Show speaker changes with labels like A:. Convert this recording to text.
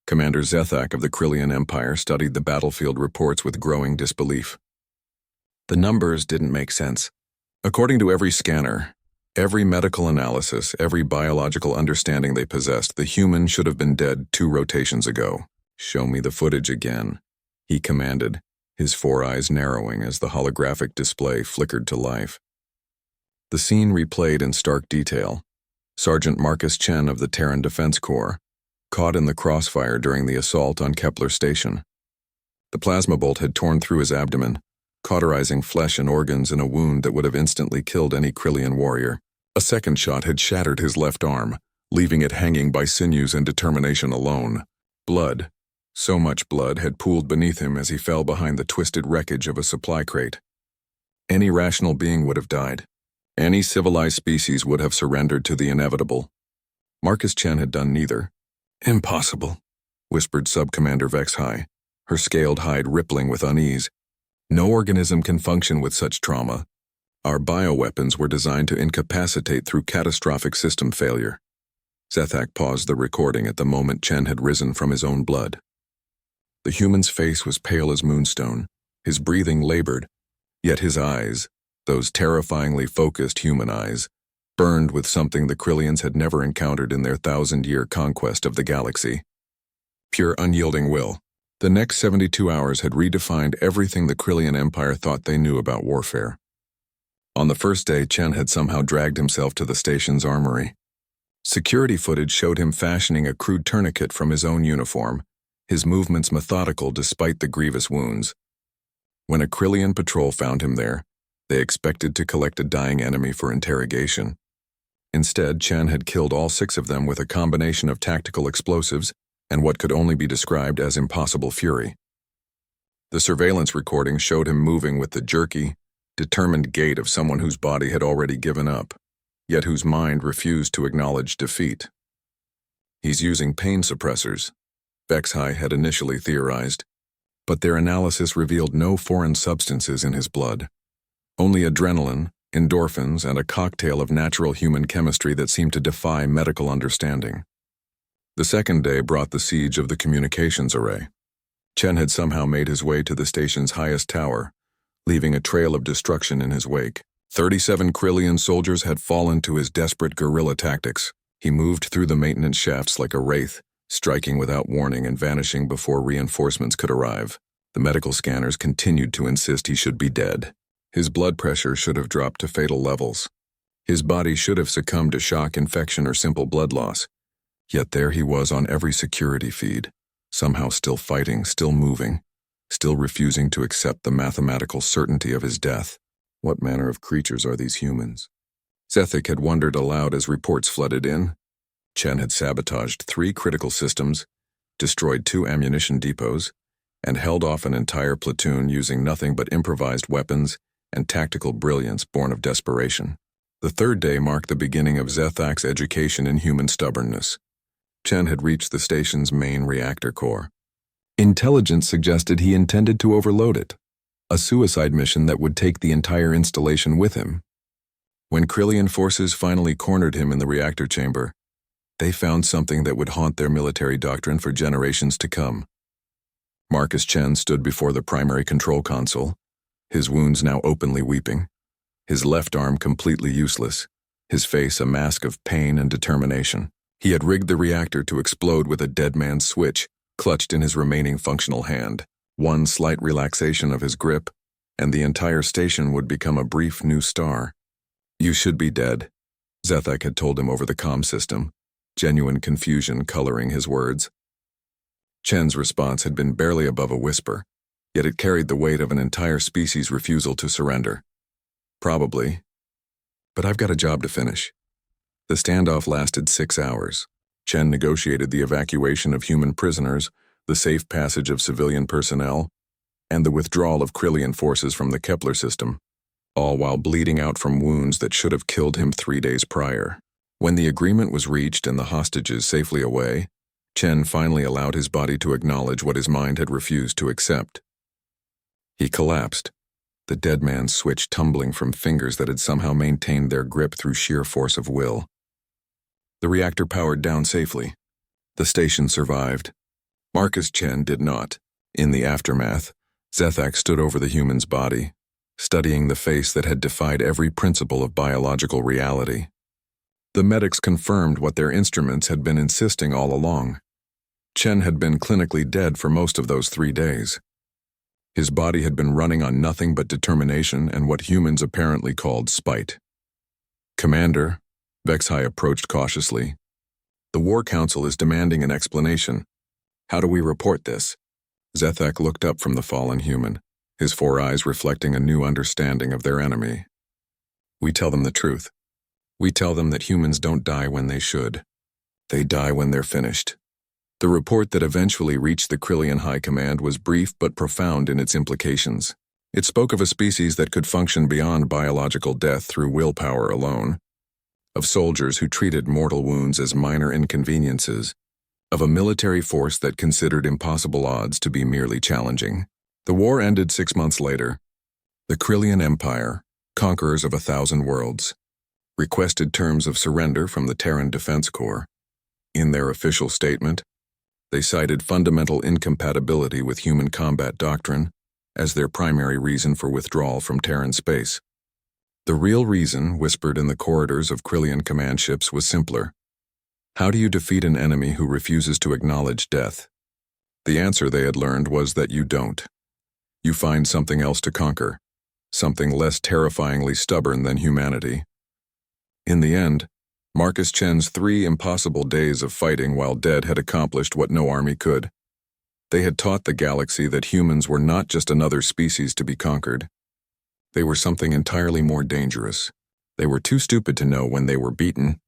A: Commander Zethak of the Krillian Empire studied the battlefield reports with growing disbelief. The numbers didn't make sense. According to every scanner, every medical analysis, every biological understanding they possessed, the human should have been dead 2 rotations ago. "Show me the footage again," he commanded, his 4 eyes narrowing as the holographic display flickered to life. The scene replayed in stark detail. Sergeant Marcus Chen of the Terran Defense Corps, caught in the crossfire during the assault on Kepler Station. The plasma bolt had torn through his abdomen, cauterizing flesh and organs in a wound that would have instantly killed any Krillian warrior. A second shot had shattered his left arm, leaving it hanging by sinews and determination alone. Blood, so much blood, had pooled beneath him as he fell behind the twisted wreckage of a supply crate. Any rational being would have died. Any civilized species would have surrendered to the inevitable. Marcus Chen had done neither. "Impossible," whispered Sub-Commander Vexhai, her scaled hide rippling with unease. "No organism can function with such trauma. Our bioweapons were designed to incapacitate through catastrophic system failure." Zethak paused the recording at the moment Chen had risen from his own blood. The human's face was pale as moonstone, his breathing labored, yet his eyes, those terrifyingly focused human eyes, burned with something the Krillians had never encountered in their 1,000-year conquest of the galaxy. Pure unyielding will. The next 72 hours had redefined everything the Krillian Empire thought they knew about warfare. On the first day, Chen had somehow dragged himself to the station's armory. Security footage showed him fashioning a crude tourniquet from his own uniform, his movements methodical despite the grievous wounds. When a Krillian patrol found him there, they expected to collect a dying enemy for interrogation. Instead, Chen had killed all 6 of them with a combination of tactical explosives and what could only be described as impossible fury. The surveillance recording showed him moving with the jerky, determined gait of someone whose body had already given up, yet whose mind refused to acknowledge defeat. "He's using pain suppressors," Vexhai had initially theorized, but their analysis revealed no foreign substances in his blood. Only adrenaline, endorphins, and a cocktail of natural human chemistry that seemed to defy medical understanding. The second day brought the siege of the communications array. Chen had somehow made his way to the station's highest tower, leaving a trail of destruction in his wake. 37 Krillian soldiers had fallen to his desperate guerrilla tactics. He moved through the maintenance shafts like a wraith, striking without warning and vanishing before reinforcements could arrive. The medical scanners continued to insist he should be dead. His blood pressure should have dropped to fatal levels. His body should have succumbed to shock, infection, or simple blood loss. Yet there he was on every security feed, somehow still fighting, still moving, still refusing to accept the mathematical certainty of his death. What manner of creatures are these humans? Zethak had wondered aloud as reports flooded in. Chen had sabotaged 3 critical systems, destroyed 2 ammunition depots, and held off an entire platoon using nothing but improvised weapons and tactical brilliance born of desperation. The third day marked the beginning of Zethak's education in human stubbornness. Chen had reached the station's main reactor core. Intelligence suggested he intended to overload it, a suicide mission that would take the entire installation with him. When Krillian forces finally cornered him in the reactor chamber, they found something that would haunt their military doctrine for generations to come. Marcus Chen stood before the primary control console, his wounds now openly weeping, his left arm completely useless, his face a mask of pain and determination. He had rigged the reactor to explode with a dead man's switch clutched in his remaining functional hand. One slight relaxation of his grip, and the entire station would become a brief new star. "You should be dead," Zethak had told him over the comm system, genuine confusion coloring his words. Chen's response had been barely above a whisper, yet it carried the weight of an entire species' refusal to surrender. "Probably. But I've got a job to finish." The standoff lasted 6 hours. Chen negotiated the evacuation of human prisoners, the safe passage of civilian personnel, and the withdrawal of Krillian forces from the Kepler system, all while bleeding out from wounds that should have killed him 3 days prior. When the agreement was reached and the hostages safely away, Chen finally allowed his body to acknowledge what his mind had refused to accept. He collapsed, the dead man's switch tumbling from fingers that had somehow maintained their grip through sheer force of will. The reactor powered down safely. The station survived. Marcus Chen did not. In the aftermath, Zethak stood over the human's body, studying the face that had defied every principle of biological reality. The medics confirmed what their instruments had been insisting all along. Chen had been clinically dead for most of those 3 days. His body had been running on nothing but determination and what humans apparently called spite. "Commander," Vexhai approached cautiously, "the War Council is demanding an explanation. How do we report this?" Zethak looked up from the fallen human, his 4 eyes reflecting a new understanding of their enemy. "We tell them the truth. We tell them that humans don't die when they should. They die when they're finished." The report that eventually reached the Krillian High Command was brief but profound in its implications. It spoke of a species that could function beyond biological death through willpower alone, of soldiers who treated mortal wounds as minor inconveniences, of a military force that considered impossible odds to be merely challenging. The war ended 6 months later. The Krillian Empire, conquerors of 1,000 worlds, requested terms of surrender from the Terran Defense Corps. In their official statement, they cited fundamental incompatibility with human combat doctrine as their primary reason for withdrawal from Terran space. The real reason, whispered in the corridors of Krillian command ships, was simpler. How do you defeat an enemy who refuses to acknowledge death? The answer, they had learned, was that you don't. You find something else to conquer, something less terrifyingly stubborn than humanity. In the end, Marcus Chen's 3 impossible days of fighting while dead had accomplished what no army could. They had taught the galaxy that humans were not just another species to be conquered. They were something entirely more dangerous. They were too stupid to know when they were beaten,